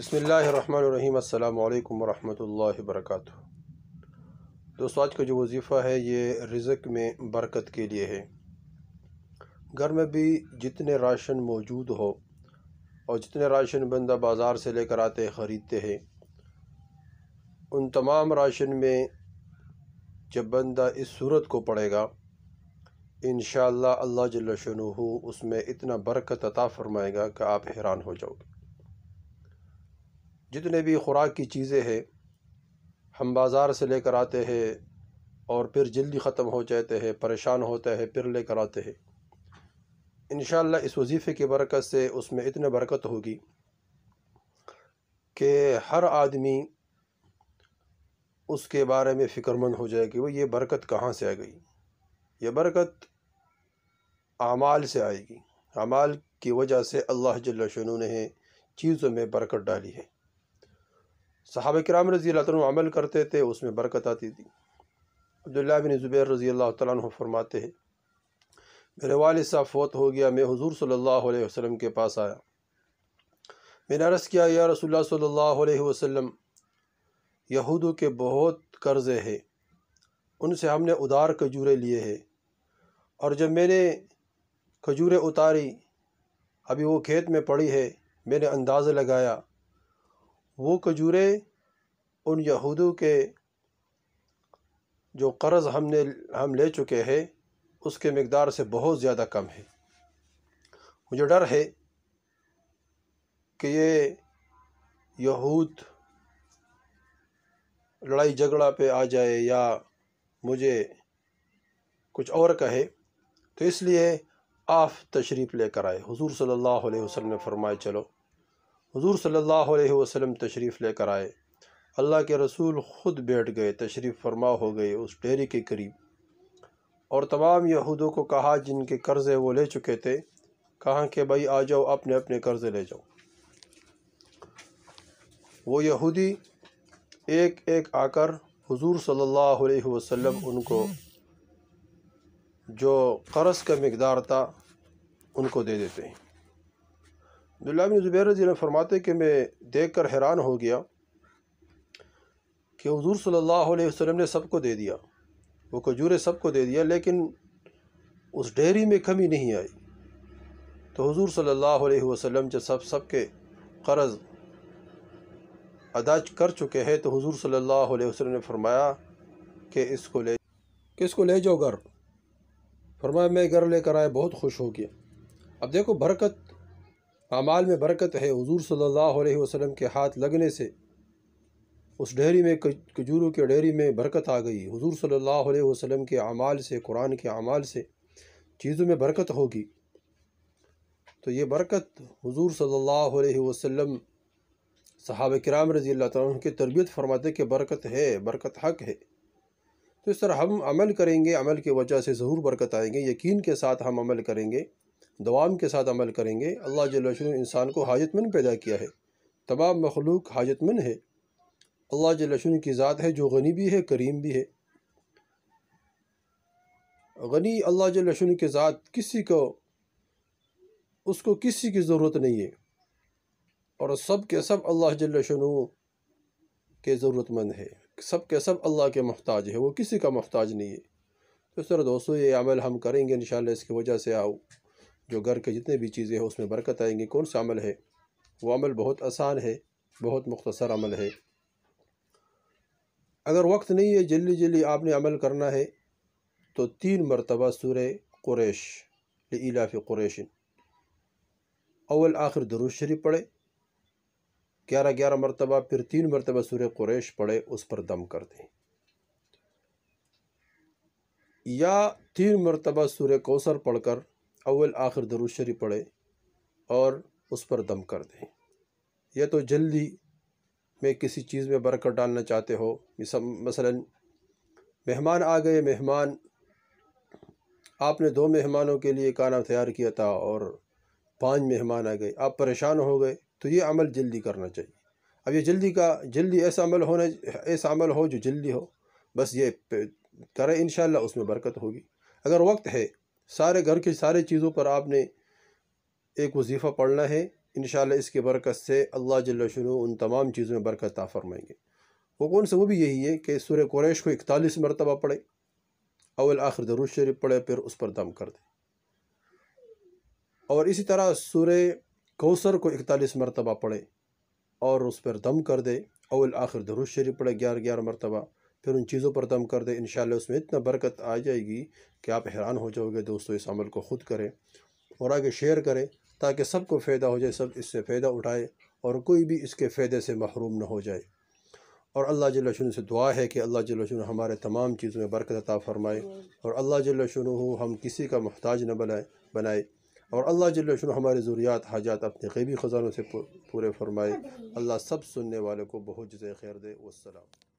بسم اللہ الرحمن الرحیم۔ السلام علیکم ورحمۃ اللہ وبرکاتہ۔ دوستو، آج کا جو وظیفہ ہے یہ رزق میں برکت کے لیے ہے۔ گھر میں بھی جتنے راشن موجود ہو اور جتنے راشن بندہ بازار سے لے کر آتے خریدتے ہیں، ان تمام راشن میں جب بندہ اس صورت کو پڑھے گا، انشاءاللہ اللہ جل شانہ اس میں اتنا برکت عطا فرمائے گا کہ آپ حیران ہو جاؤ گے۔ جتنے بھی خوراک کی چیزیں ہیں ہم بازار سے لے کر آتے ہیں اور پھر جلدی ختم ہو جاتے ہیں، پریشان ہوتے ہیں، پھر لے کر آتے ہیں۔ انشاءاللہ اس وظیفے کی برکت سے اس میں اتنے برکت ہوگی کہ ہر آدمی اس کے بارے میں فکر مند ہو جائے کہ وہ یہ برکت کہاں سے آ گئی۔ یہ برکت اعمال سے آئے گی۔ اعمال کی وجہ سے اللہ جل شانہ نے چیزوں میں برکت ڈالی ہے۔ صحابہ کرام رضی اللہ عنہ عمل کرتے تھے، اس میں برکت آتی تھی۔ عبداللہ بن زبیر رضی اللہ تعالیٰ عنہ فرماتے ہیں، میرے والد صاحب فوت ہو گیا، میں حضور صلی اللہ علیہ وسلم کے پاس آیا، میں نے عرض کیا، یا رسول اللہ صلی اللہ علیہ وسلم، یہودوں کے بہت قرضے ہیں، ان سے ہم نے ادھار کھجوریں لیے ہیں، اور جب میں نے کھجوریں اتاری، ابھی وہ کھیت میں پڑی ہے، میں نے اندازہ لگایا وہ کھجوریں ان یہودوں کے جو قرض ہم لے چکے ہیں اس کے مقدار سے بہت زیادہ کم ہے۔ مجھے ڈر ہے کہ یہ یہود لڑائی جھگڑا پہ آ جائے یا مجھے کچھ اور کہے، تو اس لیے آپ تشریف لے کر آئے۔ حضور صلی اللہ علیہ وسلم نے فرمایا چلو۔ حضور صلی اللہ علیہ وسلم تشریف لے کر آئے۔ اللہ کے رسول خود بیٹھ گئے، تشریف فرما ہو گئے اس ڈیری کے قریب، اور تمام یہودوں کو کہا جن کے قرضے وہ لے چکے تھے، کہا کہ بھائی آ جاؤ، اپنے اپنے قرضے لے جاؤ۔ وہ یہودی ایک ایک آ کر حضور صلی اللہ علیہ وسلم ان کو جو قرض کا مقدار تھا ان کو دے دیتے ہیں۔ عبداللہ بن زبیر رضی اللہ عنہ فرماتے کہ میں دیکھ کر حیران ہو گیا کہ حضور صلی اللہ علیہ وسلم نے سب کو دے دیا، وہ کھجوریں سب کو دے دیا، لیکن اس ڈیری میں کمی نہیں آئی۔ تو حضور صلی اللہ علیہ وسلم جب سب کے قرض ادا کر چکے ہیں تو حضور صلی اللہ علیہ وسلم نے فرمایا کہ اس کو لے جاؤ گھر۔ فرمایا میں گھر لے کر آیا، بہت خوش ہو گیا۔ اب دیکھو برکت، اعمال میں برکت ہے۔ حضور صلی اللہ علیہ وسلم کے ہاتھ لگنے سے اس ڈیری میں، کھجوروں کے ڈیری میں برکت آ گئی۔ حضور صلی اللہ علیہ وسلم کے اعمال سے، قرآن کے اعمال سے چیزوں میں برکت ہوگی۔ تو یہ برکت حضور صلی اللہ علیہ وسلم صحابہ کرام رضی اللہ تعالیٰ عنہ کی تربیت فرماتے کہ برکت ہے، برکت حق ہے۔ تو اس طرح ہم عمل کریں گے، عمل کی وجہ سے ضرور برکت آئیں گے۔ یقین کے ساتھ ہم عمل کریں گے، دوام کے ساتھ عمل کریں گے۔ اللہ جل شانہ انسان کو حاجت مند پیدا کیا ہے، تمام مخلوق حاجت مند ہے۔ اللہ جل شانہ کی ذات ہے جو غنی بھی ہے، کریم بھی ہے۔ غنی اللہ جل شانہ کی ذات، اس کو کسی کی ضرورت نہیں ہے، اور سب کے سب اللہ جل شانہ کے ضرورت مند ہے، سب کے سب اللہ کے محتاج ہے، وہ کسی کا محتاج نہیں ہے۔ تو اس طرح دوستو یہ عمل ہم کریں گے انشاءاللہ، اس کی وجہ سے جو گھر کے جتنے بھی چیزیں ہیں اس میں برکت آئیں گی۔ کون سا عمل ہے؟ وہ عمل بہت آسان ہے، بہت مختصر عمل ہے۔ اگر وقت نہیں ہے، جلدی جلدی آپ نے عمل کرنا ہے، تو 3 مرتبہ سورہ قریش، لإلاف قریش، اول آخر درود شریف پڑھے 11 مرتبہ، پھر 3 مرتبہ سورہ قریش پڑھے، اس پر دم کر دیں، یا 3 مرتبہ سورہ کوثر پڑھ کر اول آخر درود شریف پڑھے اور اس پر دم کر دیں۔ یا تو جلدی میں کسی چیز میں برکت ڈالنا چاہتے ہو، مثلا مہمان آ گئے، آپ نے 2 مہمانوں کے لیے کھانا تیار کیا تھا اور 5 مہمان آ گئے، آپ پریشان ہو گئے، تو یہ عمل جلدی کرنا چاہیے۔ اب یہ جلدی ایسا عمل ہو جو جلدی ہو، بس یہ کریں، انشاءاللہ اس میں برکت ہوگی۔ اگر وقت ہے، سارے گھر کی ساری چیزوں پر آپ نے ایک وظیفہ پڑھنا ہے، انشاءاللہ اس کی برکت سے اللہ جل شانہ ان تمام چیزوں میں برکت عطا فرمائیں گے۔ وہ کون سے؟ وہ بھی یہی ہے کہ سورہ قریش کو 41 مرتبہ پڑھے، اول آخر درود شریف پڑھے، پھر اس پر دم کر دے، اور اسی طرح سورہ کوثر کو 41 مرتبہ پڑھے اور اس پر دم کر دے، اول آخر درود شریف پڑھے 11 مرتبہ، پھر ان چیزوں پر دم کر دے۔ انشاءاللہ اس میں اتنا برکت آ جائے گی کہ آپ حیران ہو جاؤ گے۔ دوستو اس عمل کو خود کریں اور آگے شیئر کریں تاکہ سب کو فائدہ ہو جائے، سب اس سے فائدہ اٹھائے اور کوئی بھی اس کے فائدے سے محروم نہ ہو جائے۔ اور اللہ جل شانہ سے دعا ہے کہ اللہ جل شانہ ہمارے تمام چیزوں میں برکت عطا فرمائے، اور اللہ جل شانہ ہم کسی کا محتاج نہ بنائے، اور اللہ جل شانہ ہمارے ضروریات حاجات اپنے غیبی خزانوں سے پورے فرمائے۔ اللہ سب سننے والے کو بہت جزائے خیر دے۔ والسلام۔